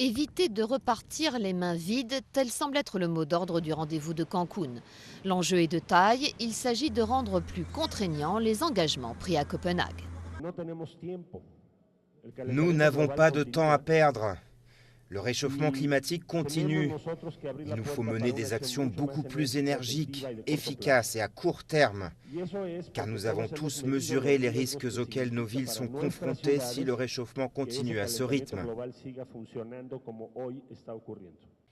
Éviter de repartir les mains vides, tel semble être le mot d'ordre du rendez-vous de Cancun. L'enjeu est de taille, il s'agit de rendre plus contraignants les engagements pris à Copenhague. Nous n'avons pas de temps à perdre. Le réchauffement climatique continue. Il nous faut mener des actions beaucoup plus énergiques, efficaces et à court terme, car nous avons tous mesuré les risques auxquels nos villes sont confrontées si le réchauffement continue à ce rythme.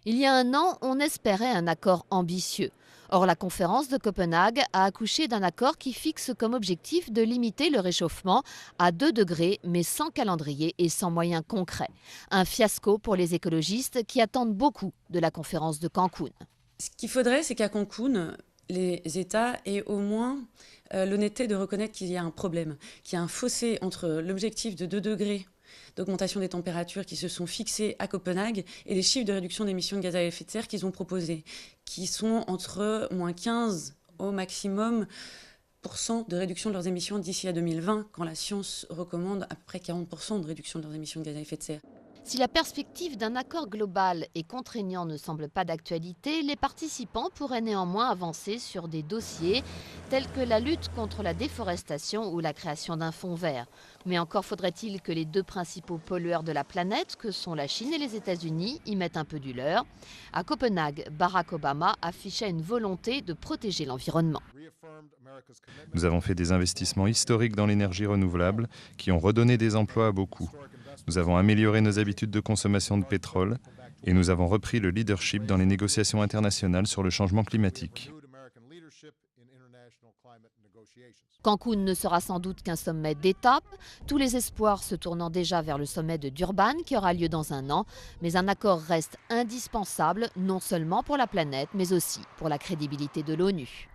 Il y a un an, on espérait un accord ambitieux. Or, la conférence de Copenhague a accouché d'un accord qui fixe comme objectif de limiter le réchauffement à 2 degrés, mais sans calendrier et sans moyens concrets. Un fiasco pour les écologistes qui attendent beaucoup de la conférence de Cancun. Ce qu'il faudrait, c'est qu'à Cancun, les États aient au moins l'honnêteté de reconnaître qu'il y a un problème, qu'il y a un fossé entre l'objectif de 2 degrés d'augmentation des températures qui se sont fixées à Copenhague et les chiffres de réduction d'émissions de gaz à effet de serre qu'ils ont proposés, qui sont entre moins 15 au maximum % de réduction de leurs émissions d'ici à 2020, quand la science recommande à peu près 40% de réduction de leurs émissions de gaz à effet de serre. Si la perspective d'un accord global et contraignant ne semble pas d'actualité, les participants pourraient néanmoins avancer sur des dossiers tels que la lutte contre la déforestation ou la création d'un fonds vert. Mais encore faudrait-il que les 2 principaux pollueurs de la planète, que sont la Chine et les États-Unis, y mettent un peu du leur. À Copenhague, Barack Obama affichait une volonté de protéger l'environnement. Nous avons fait des investissements historiques dans l'énergie renouvelable qui ont redonné des emplois à beaucoup. Nous avons amélioré nos habitudes de consommation de pétrole et nous avons repris le leadership dans les négociations internationales sur le changement climatique. Cancun ne sera sans doute qu'un sommet d'étape, tous les espoirs se tournant déjà vers le sommet de Durban qui aura lieu dans un an. Mais un accord reste indispensable, non seulement pour la planète, mais aussi pour la crédibilité de l'ONU.